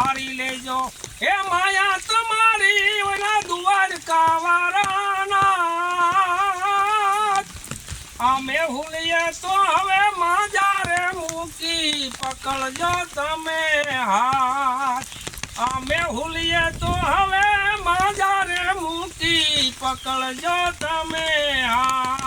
વારી લેજો એ માયા તમારી ઓલા દ્વારકા વાળાના અમે હુલીએ તો હવે માજારે મૂકી પકડજો તમે હાથ અમે હુલીએ તો હવે માજારે મૂકી પકડજો તમે હાથ